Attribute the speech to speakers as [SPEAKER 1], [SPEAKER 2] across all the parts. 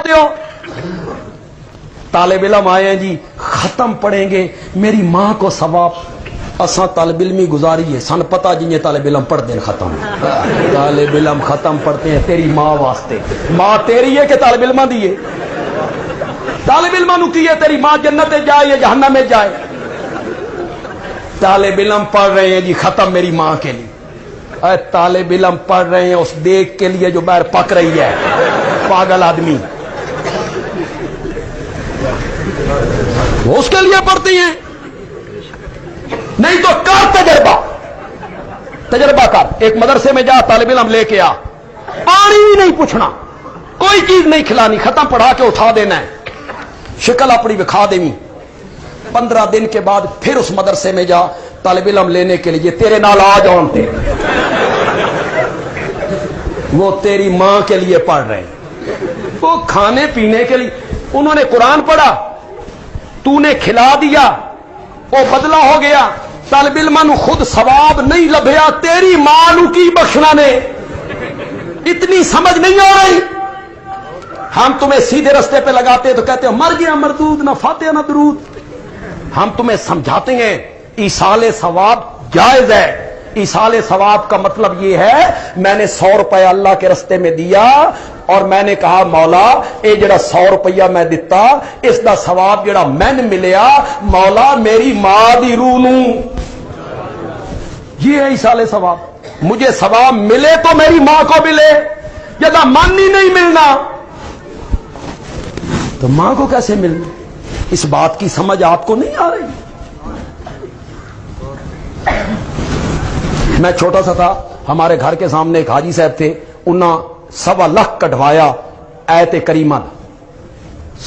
[SPEAKER 1] پڑھتے ہو؟ طالب علم آئے ہیں جی ختم پڑھیں گے میری ماں کو ثواب. اساں طالب علمی گزاری ہے سن پتہ جی طالب علم پڑھ دیں ختم. طالب علم ختم پڑھتے ہیں تیری ماں واسطے. ماں تیری ہے کہ طالب علم دی ہے؟ طالب علم نو کی ہے تیری ماں جنت میں جائے یا جہنم میں جائے؟ طالب علم پڑھ رہے ہیں جی ختم میری ماں کے لیے. اے طالب علم پڑھ رہے ہیں اس دیکھ کے لیے جو باہر پک رہی ہے. پاگل آدمی وہ اس کے لیے پڑھتے ہیں. نہیں تو کر تجربہ کر. ایک مدرسے میں جا طالب علم لے کے آ, پانی بھی نہیں پوچھنا, کوئی چیز نہیں کھلانی, ختم پڑھا کے اٹھا دینا ہے, شکل اپنی دکھا دینی. 15 دن کے بعد پھر اس مدرسے میں جا طالب علم لینے کے لیے, تیرے نال آ جانتے وہ تیری ماں کے لیے پڑھ رہے ہیں, وہ کھانے پینے کے لیے. انہوں نے قرآن پڑھا, تو نے کھلا دیا, وہ بدلہ ہو گیا. طالب علم نو خود ثواب نہیں لبھیا, تیری ماں نو کی بخشنا نے. اتنی سمجھ نہیں آ رہی. ہم تمہیں سیدھے رستے پہ لگاتے تو کہتے ہو مر گیا مردود, نہ فاتحہ نہ درود. ہم تمہیں سمجھاتے ہیں ایصال ثواب جائز ہے. ایصال ثواب کا مطلب یہ ہے میں نے 100 روپے اللہ کے رستے میں دیا اور میں نے کہا مولا اے جڑا 100 روپیہ میں دیتا اس دا ثواب جڑا میں نے ملیا مولا میری ماں دی روح نوں. یہ ہے ایصال ثواب. مجھے ثواب ملے تو میری ماں کو ملے, جدا من ہی نہیں ملنا تو ماں کو کیسے ملنا؟ اس بات کی سمجھ آپ کو نہیں آ رہی. میں چھوٹا سا تھا, ہمارے گھر کے سامنے ایک حاجی صاحب تھے, انہاں 1.25 لاکھ کٹوایا ایت کریمہ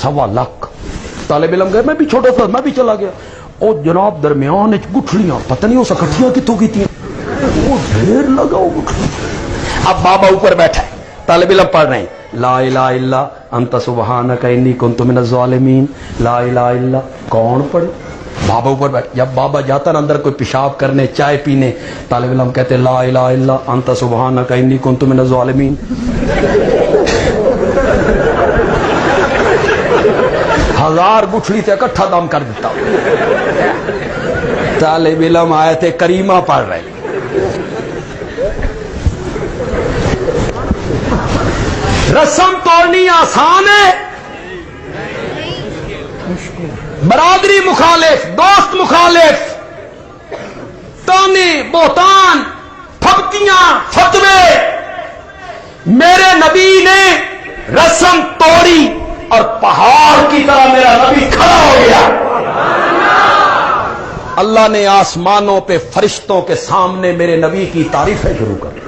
[SPEAKER 1] 1.25 لاکھ. طالب علم گئے, میں بھی چھوٹا تھا, میں بھی چلا گیا. او جناب درمیان گٹھلیاں پتہ نہیں اس اکٹھیاں کتوں کی تھیں, وہ ڈھیر لگا وہ گٹھلیاں. اب بابا اوپر بیٹھا ہے, طالب علم پڑھ رہے ہیں لا الہ الا انت سبحانک انی کنت من الظالمین. لا الہ الا کون پڑھے؟ بابا اوپر بیٹھ. جب بابا جاتا نا اندر کوئی پیشاب کرنے چائے پینے, طالب علم کہتے لا الہ الا انت سبحانک انی کنت من الظالمین. ہزار گٹھلی تے اکٹھا دم کر دیتا. طالب علم آیت کریمہ پڑھ رہے. رسم توڑنی آسان ہے, برادری مخالف, دوست مخالف, تانے بہتان پھبتیاں فتوے. میرے نبی نے رسم توڑی اور پہاڑ کی طرح میرا نبی کھڑا ہو گیا. اللہ نے آسمانوں پہ فرشتوں کے سامنے میرے نبی کی تعریفیں شروع کر دی.